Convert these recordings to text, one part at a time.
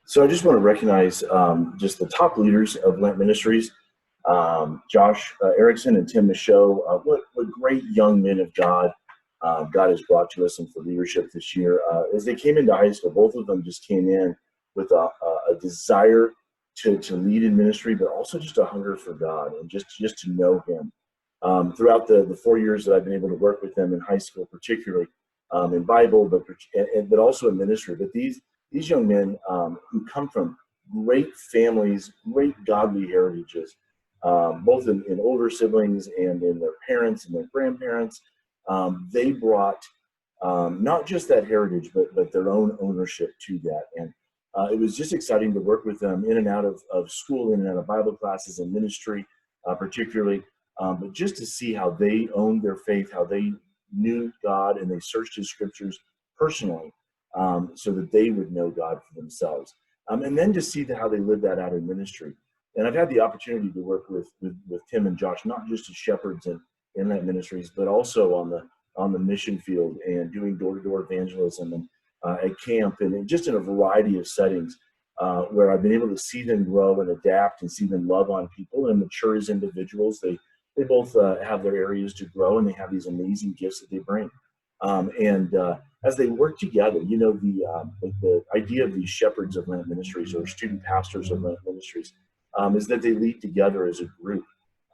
So I just want to recognize just the top leaders of Lent Ministries, Josh Erickson and Tim Michaud. What great young men of God God has brought to us and for leadership this year. As they came into high school, both of them just came in with a desire to lead in ministry, but also just a hunger for God and just to know Him. Throughout the 4 years that I've been able to work with them in high school, particularly in Bible, but also in ministry. But these young men who come from great families, great godly heritages, both in older siblings and in their parents and their grandparents, they brought not just that heritage, but their own ownership to that. And it was just exciting to work with them in and out of school, in and out of Bible classes and ministry, particularly. But just to see how they owned their faith, how they knew God and they searched His scriptures personally, so that they would know God for themselves. And then to see how they lived that out in ministry. And I've had the opportunity to work with Tim and Josh, not just as shepherds and Lent Ministries, but also on the mission field and doing door-to-door evangelism and at camp and just in a variety of settings where I've been able to see them grow and adapt and see them love on people and mature as individuals. They both have their areas to grow, and they have these amazing gifts that they bring. As they work together, the idea of these shepherds of Lent Ministries or student pastors of Lent Ministries is that they lead together as a group,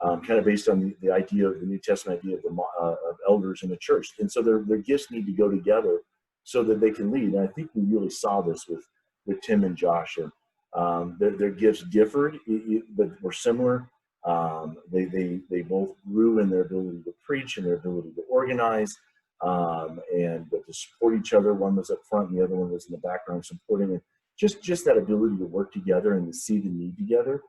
kind of based on the idea of the New Testament idea of elders in the church. And so their gifts need to go together so that they can lead. And I think we really saw this with Tim and Josh. And their gifts differed, but were similar. They both grew in their ability to preach and their ability to organize. And to support each other. One was up front and the other one was in the background supporting it. Just that ability to work together and to see the need together,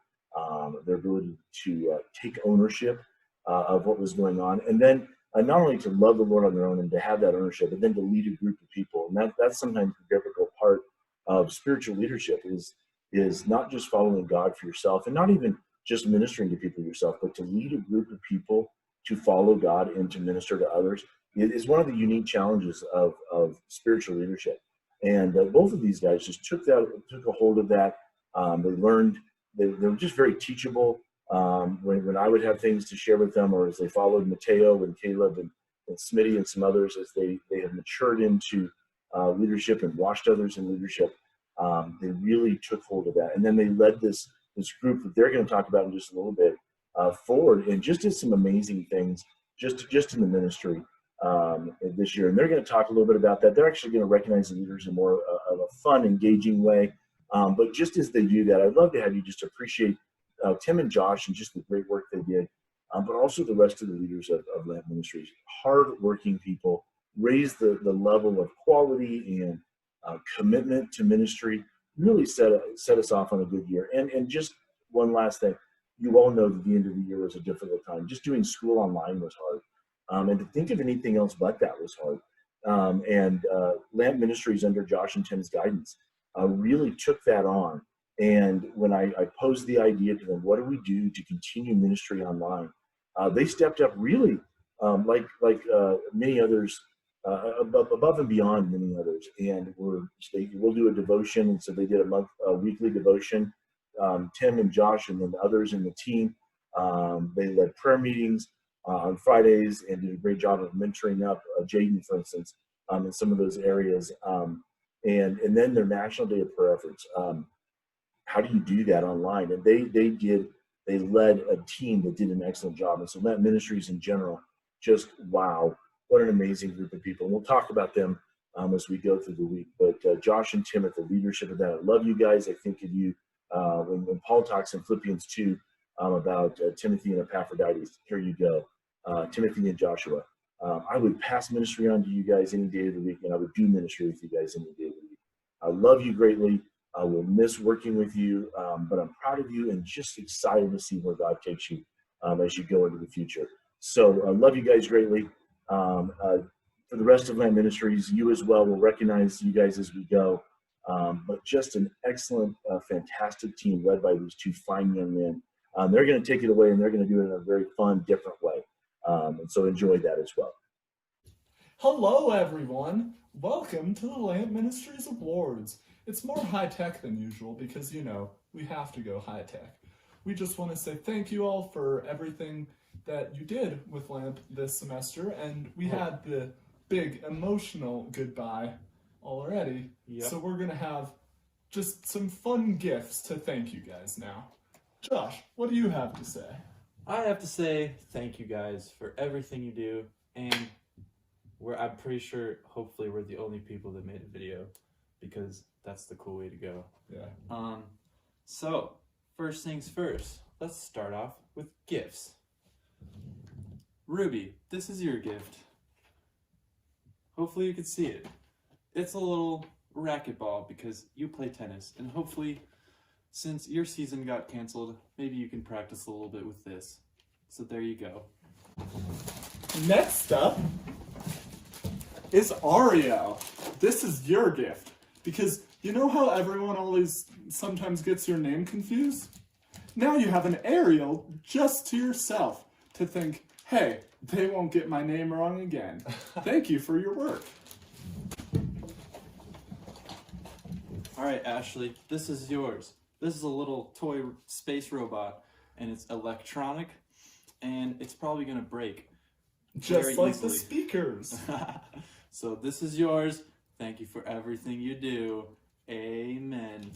their ability to take ownership of what was going on, and then not only to love the Lord on their own and to have that ownership, but then to lead a group of people. And that's sometimes the difficult part of spiritual leadership is not just following God for yourself and not even just ministering to people yourself, but to lead a group of people to follow God and to minister to others. It is one of the unique challenges of spiritual leadership. And both of these guys just took a hold of that. They learned, they were just very teachable. When I would have things to share with them, or as they followed Mateo and Caleb and Smitty and some others, as they have matured into leadership and watched others in leadership, they really took hold of that. And then they led this group that they're going to talk about in just a little bit forward, and just did some amazing things just in the ministry this year. And they're going to talk a little bit about that. They're actually going to recognize the leaders in more of a fun, engaging way. But just as they do that, I'd love to have you just appreciate Tim and Josh and just the great work they did, but also the rest of the leaders of Lent Ministries. Hard-working people, raise the level of quality and commitment to ministry, really set us off on a good year. And just one last thing. You all know that the end of the year was a difficult time. Just doing school online was hard. And to think of anything else but that was hard. Lent Ministries under Josh and Tim's guidance really took that on. And when I posed the idea to them, what do we do to continue ministry online? They stepped up really like many others, above and beyond many others. And we'll do a devotion. And so they did a weekly devotion. Tim and Josh and then others in the team, they led prayer meetings on Fridays and did a great job of mentoring up Jaden, for instance, in some of those areas. And then their National Day of Prayer efforts. How do you do that online? And they led a team that did an excellent job. And so Lent Ministries in general, just wow, what an amazing group of people. And we'll talk about them as we go through the week. But Josh and Tim at the leadership of that, I love you guys. I think of you when Paul talks in Philippians 2 about Timothy and Epaphroditus. Here you go. Timothy and Joshua. I would pass ministry on to you guys any day of the week, and I would do ministry with you guys any day of the week. I love you greatly. I will miss working with you, but I'm proud of you and just excited to see where God takes you as you go into the future. So I love you guys greatly. For the rest of Lent Ministries, you as well will recognize you guys as we go. But just an excellent, fantastic team led by these two fine young men. They're going to take it away, and they're going to do it in a very fun, different way. And so enjoy that as well. Hello, everyone. Welcome to the Lent Ministries Awards. It's more high-tech than usual because, you know, we have to go high-tech. We just want to say thank you all for everything that you did with LAMP this semester, and we had the big emotional goodbye already. Yep. So we're going to have just some fun gifts to thank you guys now. Josh, what do you have to say? I have to say thank you guys for everything you do, and I'm pretty sure, hopefully, we're the only people that made a video, because that's the cool way to go. Yeah. So, first things first, let's start off with gifts. Ruby, this is your gift. Hopefully you can see it. It's a little racquetball because you play tennis, and hopefully, since your season got canceled, maybe you can practice a little bit with this. So there you go. Next up is Ariel. This is your gift. Because you know how everyone always sometimes gets your name confused? Now you have an Ariel just to yourself to think, hey, they won't get my name wrong again. Thank you for your work. All right, Ashley, this is yours. This is a little toy space robot, and it's electronic, and it's probably gonna break. Just like easily. the speakers. So this is yours. Thank you for everything you do. Amen.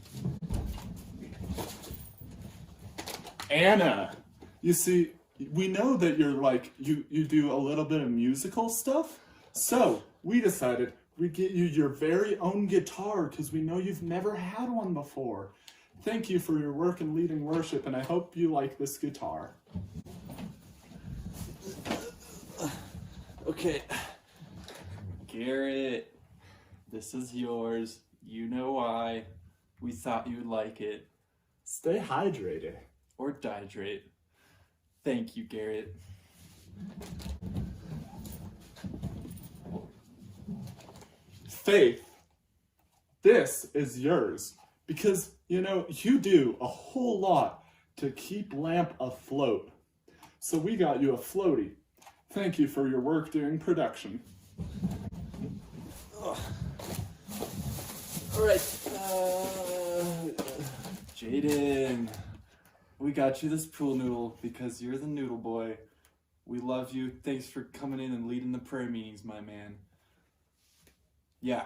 Anna, you see, we know that you're like, you do a little bit of musical stuff, so we decided we'd get you your very own guitar because we know you've never had one before. Thank you for your work in leading worship, and I hope you like this guitar. Okay. Garrett, this is yours. You know why. We thought you'd like it. Stay hydrated. Or dihydrate. Thank you, Garrett. Faith, this is yours. Because, you know, you do a whole lot to keep LAMP afloat. So we got you a floaty. Thank you for your work during production. All right. Jaden, we got you this pool noodle because you're the noodle boy. We love you. Thanks for coming in and leading the prayer meetings, my man. Yeah.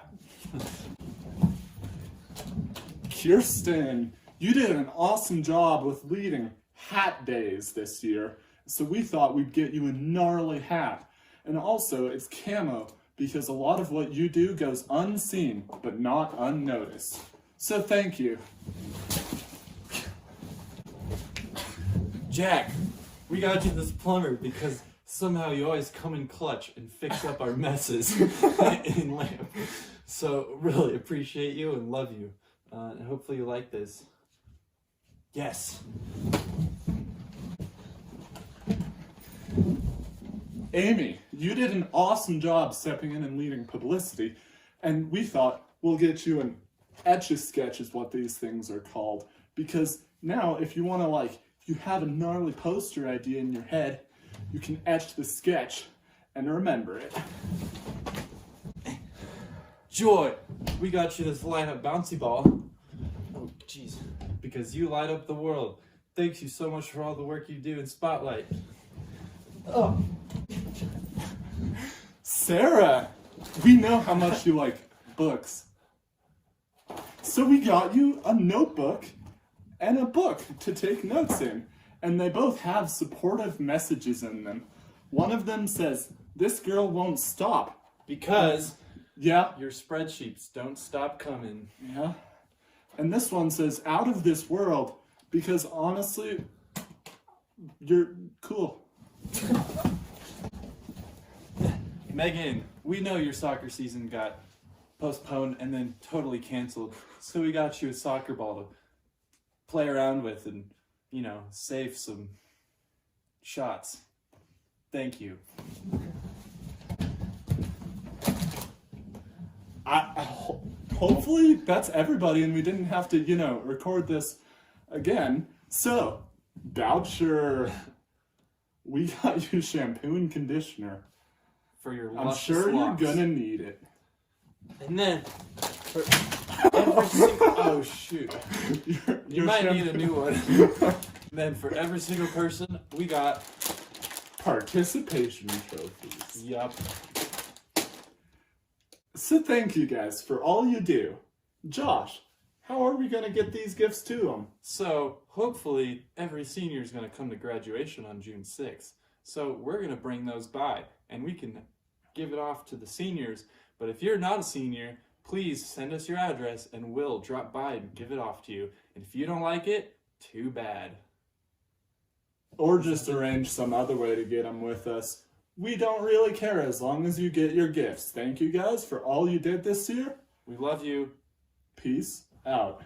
Kirsten, you did an awesome job with leading hat days this year, so we thought we'd get you a gnarly hat. And also, it's camo, because a lot of what you do goes unseen, but not unnoticed. So thank you. Jack, we got you this plumber because somehow you always come in clutch and fix up our messes in LAMP. So really appreciate you and love you. And hopefully you like this. Yes. Amy, you did an awesome job stepping in and leading publicity, and we thought we'll get you an etch-a-sketch is what these things are called, because now if you want to, like, if you have a gnarly poster idea in your head, you can etch the sketch and remember it. Joy, we got you this light up bouncy ball. Oh, jeez. Because you light up the world. Thanks you so much for all the work you do in Spotlight. Oh. Sarah, we know how much you like books. So we got you a notebook and a book to take notes in. And they both have supportive messages in them. One of them says, "This girl won't stop." Because Yeah, your spreadsheets don't stop coming. yeah. And this one says, "Out of this world," because honestly, you're cool. Megan, we know your soccer season got postponed and then totally canceled. So we got you a soccer ball to play around with and, you know, save some shots. Thank you. Hopefully that's everybody and we didn't have to, you know, record this again. So, Boucher, we got you shampoo and conditioner. For your I'm luscious sure locks. you're gonna need it. And then Oh shoot! You might need a new one. Then for every single person, we got participation trophies. yup. So thank you guys for all you do. Josh, how are we going to get these gifts to them? So hopefully every senior is going to come to graduation on June 6th. So we're going to bring those by and we can give it off to the seniors. But if you're not a senior, please send us your address and we'll drop by and give it off to you. And if you don't like it, too bad. Or just arrange some other way to get them with us. We don't really care as long as you get your gifts. Thank you guys for all you did this year. We love you. Peace out.